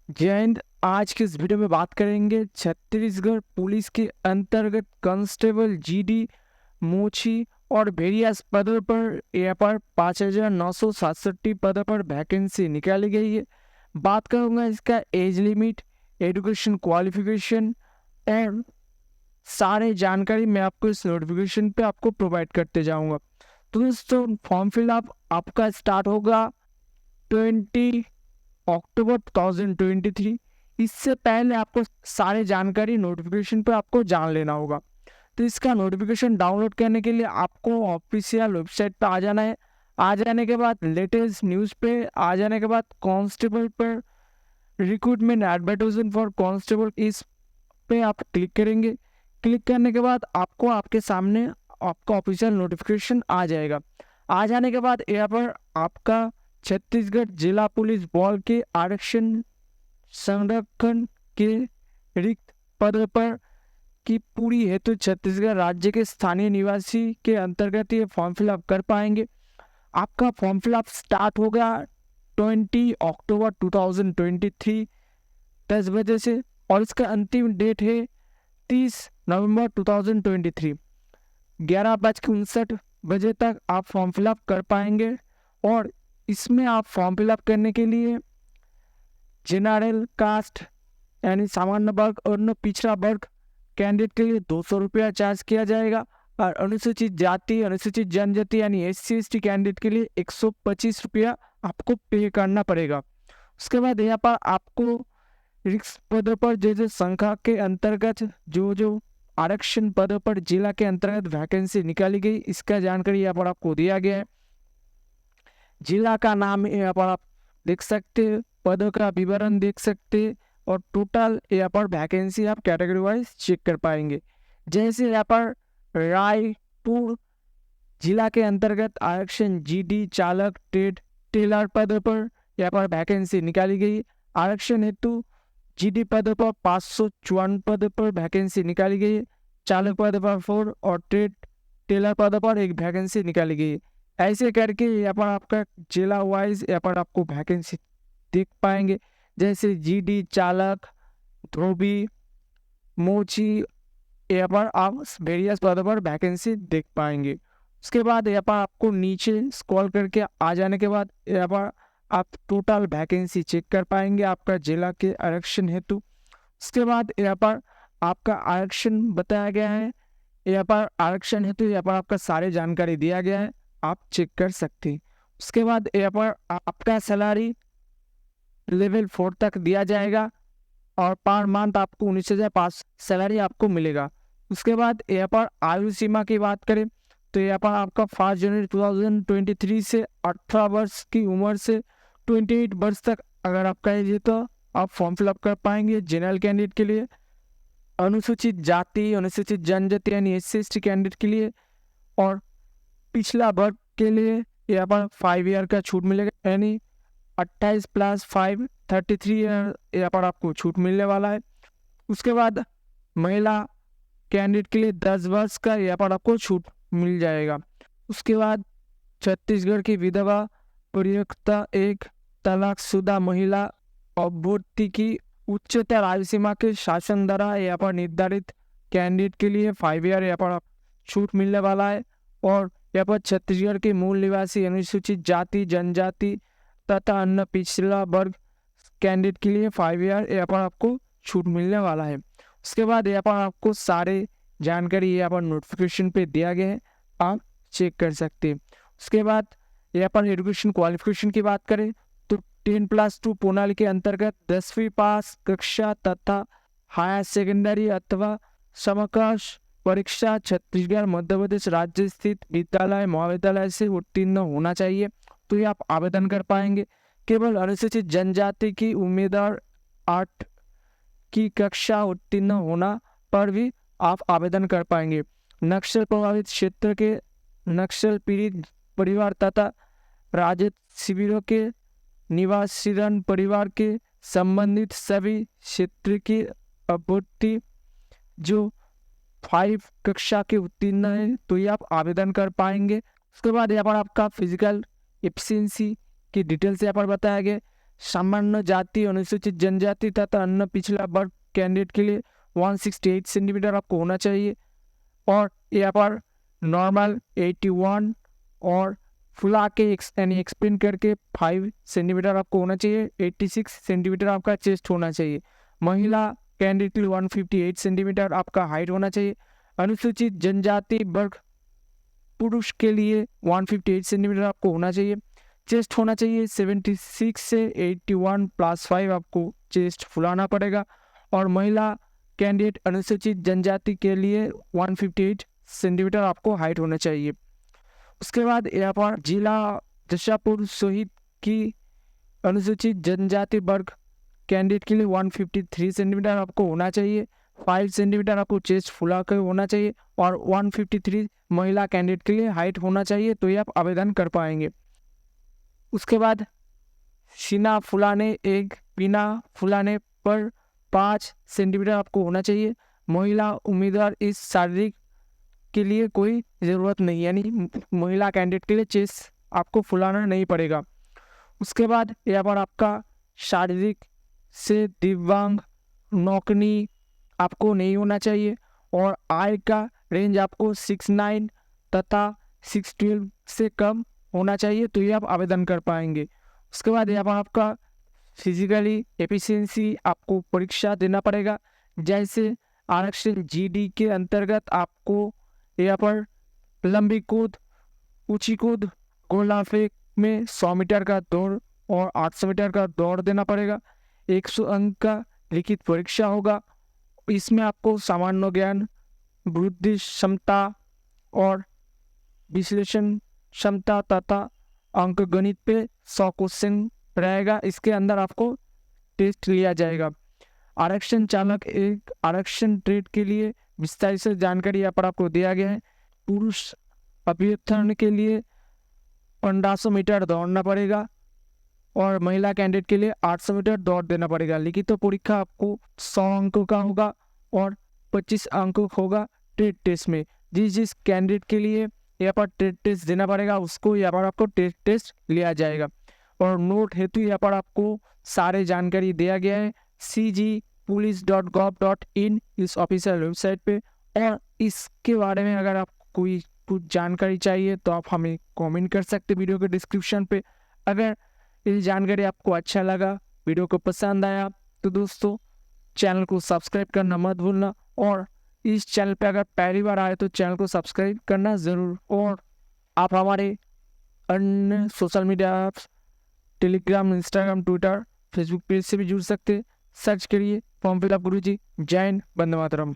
जय हिंद। आज के इस वीडियो में बात करेंगे छत्तीसगढ़ पुलिस के अंतर्गत कांस्टेबल जीडी मोची और वेरियस पदों पर यहाँ पर 5,967 पदों पर वैकेंसी निकाली गई है। बात करूंगा इसका एज लिमिट, एजुकेशन क्वालिफिकेशन और सारे जानकारी मैं आपको इस नोटिफिकेशन पे आपको प्रोवाइड करते जाऊंगा। तो दोस्तों, फॉर्म फिलअप आपका स्टार्ट होगा 20 अक्टूबर 2023। इससे पहले आपको सारे जानकारी नोटिफिकेशन पे आपको जान लेना होगा। तो इसका नोटिफिकेशन डाउनलोड करने के लिए आपको ऑफिशियल वेबसाइट पे आ जाना है। आ जाने के बाद लेटेस्ट न्यूज़ पे आ जाने के बाद कांस्टेबल पर रिक्रूटमेंट एडवर्टाइजमेंट फॉर कांस्टेबल इस पे आप क्लिक करेंगे। क्लिक करने के बाद आपको आपके सामने आपका ऑफिशियल नोटिफिकेशन आ जाएगा। आ जाने के बाद यहाँ पर आपका छत्तीसगढ़ जिला पुलिस बल के आरक्षण संरक्षण के रिक्त पद पर की पूरी हेतु छत्तीसगढ़ राज्य के स्थानीय निवासी के अंतर्गत ये फॉर्म फिलअप कर पाएंगे। आपका फॉर्म फिलअप स्टार्ट होगा 20 अक्टूबर 2023 10 बजे से और इसका अंतिम डेट है 30 नवंबर 2023 11:59 तक आप फॉर्म फिलअप कर पाएंगे। और इसमें आप फॉर्म फिलअप करने के लिए जनरल कास्ट यानी सामान्य वर्ग और पिछड़ा वर्ग कैंडिडेट के लिए 200 रुपया चार्ज किया जाएगा और अनुसूचित जाति अनुसूचित जनजाति यानी SC/ST कैंडिडेट के लिए 125 रुपया आपको पे करना पड़ेगा। उसके बाद यहाँ पर आपको रिक्त पदों पर जो संख्या के अंतर्गत जो आरक्षण पदों पर जिला के अंतर्गत वैकेंसी निकाली गई इसका जानकारी यहाँ पर आपको दिया गया है। जिला का नाम यहाँ पर आप देख सकते हैं, पदों का विवरण देख सकते हैं और टोटल यहाँ पर वैकेंसी आप कैटेगरी वाइज चेक कर पाएंगे। जैसे यहाँ पर रायपुर जिला के अंतर्गत आरक्षण जीडी चालक ट्रेड टेलर पदों पर यहाँ पर वैकेंसी निकाली गई। आरक्षण हेतु जीडी पदों पर 554 पदों पर वैकेंसी निकाली गई। चालक पद पर 4 और ट्रेड टेलर पदों पर एक वैकेंसी निकाली गई। ऐसे करके यहाँ पर आपका जिला वाइज यहाँ पर आपको वैकेंसी देख पाएंगे। जैसे जीडी चालक धोबी मोची यहाँ पर आप वेरियस पदों पर वैकेंसी देख पाएंगे। उसके बाद यहाँ पर आपको नीचे स्क्रॉल करके आ जाने के बाद यहाँ पर आप टोटल वैकेंसी चेक कर पाएंगे आपका जिला के आरक्षण हेतु। उसके बाद यहाँ पर आपका आरक्षण बताया गया है। यहाँ पर आरक्षण हेतु यहाँ पर आपका सारे जानकारी दिया गया है, आप चेक कर सकते हैं। उसके बाद यहाँ पर आपका सैलरी लेवल 4 तक दिया जाएगा और पर मंथ आपको 19,500 सैलरी आपको मिलेगा। उसके बाद यहाँ पर आयु सीमा की बात करें तो यहाँ पर आपका 5 जनवरी 2023 से 18 वर्ष की उम्र से 28 वर्ष तक अगर आपका एज है तो आप फॉर्म फिलअप कर पाएंगे जनरल कैंडिडेट के लिए। अनुसूचित जाति अनुसूचित जनजाति यानी SC/ST कैंडिडेट के लिए और पिछला वर्ग के लिए यहाँ पर 5 ईयर का छूट मिलेगा यानी 28 + 5 33 ईयर यहाँ पर आपको छूट मिलने वाला है। उसके बाद महिला कैंडिडेट के लिए 10 वर्ष का यहाँ पर आपको छूट मिल जाएगा। उसके बाद छत्तीसगढ़ की विधवा परित्यक्ता एक तलाकशुदा महिला अभ्यर्थी की उच्चतर आयु सीमा के शासन द्वारा यहाँ पर निर्धारित कैंडिडेट के लिए 5 ईयर यहाँ पर छूट मिलने वाला है। और यहाँ पर छत्तीसगढ़ के मूल निवासी अनुसूचित जाति जनजाति तथा अन्य पिछड़ा वर्ग कैंडिडेट के लिए 5 ईयर यहाँ पर आपको छूट मिलने वाला है। उसके बाद यहाँ पर आपको सारे जानकारी यहाँ पर नोटिफिकेशन पे दिया गया है, आप चेक कर सकते हैं। उसके बाद यहाँ पर एजुकेशन क्वालिफिकेशन की बात करें तो 10+2 प्रणाली के अंतर्गत 10वीं पास कक्षा तथा हायर सेकेंडरी अथवा समकक्ष परीक्षा छत्तीसगढ़ मध्य प्रदेश राज्य स्थित विद्यालय महाविद्यालय से उत्तीर्ण होना चाहिए, तो ये आप आवेदन कर पाएंगे। केवल अनुसूचित जनजाति की उम्मीदवार 8 की कक्षा उत्तीर्ण होना पर भी आप आवेदन कर पाएंगे। नक्सल प्रभावित क्षेत्र के नक्सल पीड़ित परिवार तथा राजद शिविरों के निवासीगण परिवार के संबंधित सभी क्षेत्र की अभ्यर्थी जो 5 कक्षा के उत्तीर्ण है तो ये आप आवेदन कर पाएंगे। उसके बाद यहाँ पर आपका फिजिकल एफिशिएंसी की डिटेल्स यहाँ पर बताया गया। सामान्य जाति, अनुसूचित जनजाति तथा अन्य पिछड़ा वर्ग कैंडिडेट के लिए 168 सेंटीमीटर आपको होना चाहिए। और यहाँ पर नॉर्मल 81 और फुला के यानी एक्सपेंड करके 5 सेंटीमीटर आपको होना चाहिए। 86 सेंटीमीटर आपका चेस्ट होना चाहिए। महिला कैंडिडेट के लिए 158 सेंटीमीटर आपका हाइट होना चाहिए। अनुसूचित जनजाति वर्ग पुरुष के लिए 158 सेंटीमीटर आपको होना चाहिए। चेस्ट होना चाहिए 76 से 81 + 5 आपको चेस्ट फुलाना पड़ेगा। और महिला कैंडिडेट अनुसूचित जनजाति के लिए 158 सेंटीमीटर आपको हाइट होना चाहिए। उसके बाद यहाँ पर जिला जशापुर शहीद की अनुसूचित जनजाति वर्ग कैंडिडेट के लिए 153 सेंटीमीटर आपको होना चाहिए। 5 सेंटीमीटर आपको चेस्ट फुला कर होना चाहिए और 153 महिला कैंडिडेट के लिए हाइट होना चाहिए, तो ये आप आवेदन कर पाएंगे। उसके बाद सीना फुलाने एक बिना फुलाने पर 5 सेंटीमीटर आपको होना चाहिए। महिला उम्मीदवार इस शारीरिक के लिए कोई ज़रूरत नहीं, यानी महिला कैंडिडेट के लिए चेस्ट आपको फुलाना नहीं पड़ेगा। उसके बाद यहाँ पर आपका शारीरिक से दिव्यांग नौकरी आपको नहीं होना चाहिए और आय का रेंज आपको 69 तथा 612 से कम होना चाहिए, तो ये आप आवेदन कर पाएंगे। उसके बाद यहाँ पर आपका फिजिकली एफिशिएंसी आपको परीक्षा देना पड़ेगा, जैसे आरक्षण जीडी के अंतर्गत आपको यहाँ पर लंबी कूद, ऊंची कूद, गोला फेंक में 100 मीटर का दौड़ और 800 मीटर का दौड़ देना पड़ेगा। 100 अंक का लिखित परीक्षा होगा। इसमें आपको सामान्य ज्ञान, बुद्धि क्षमता और विश्लेषण क्षमता तथा अंक गणित पे 100 क्वेश्चन रहेगा। इसके अंदर आपको टेस्ट लिया जाएगा। आरक्षण चालक एक आरक्षण ट्रेड के लिए विस्तारित से जानकारी यहाँ पर आपको दिया गया है। पुरुष अभ्यर्थी के लिए 1500 मीटर दौड़ना पड़ेगा और महिला कैंडिडेट के लिए 800 मीटर दौड़ देना पड़ेगा। लिखित तो परीक्षा आपको 100 अंकों का होगा और 25 अंकों होगा ट्रेड टेस्ट में। जिस कैंडिडेट के लिए यहाँ पर ट्रेड टेस्ट देना पड़ेगा उसको यहाँ पर आपको ट्रेड टेस्ट लिया जाएगा। और नोट हेतु यहाँ पर आपको सारे जानकारी दिया गया है cgpolice.gov.in इस ऑफिशियल वेबसाइट पे। और इसके बारे में अगर आपको कोई कुछ जानकारी चाहिए तो आप हमें कमेंट कर सकते वीडियो के डिस्क्रिप्शन पे। अगर ये जानकारी आपको अच्छा लगा, वीडियो को पसंद आया, तो दोस्तों चैनल को सब्सक्राइब करना मत भूलना। और इस चैनल पे अगर पहली बार आए तो चैनल को सब्सक्राइब करना ज़रूर। और आप हमारे अन्य social media apps Telegram, Instagram, Twitter, Facebook page से भी जुड़ सकते। सर्च करिए फॉर्म फिलअप गुरुजी। जय हिंद, वंदे मातरम।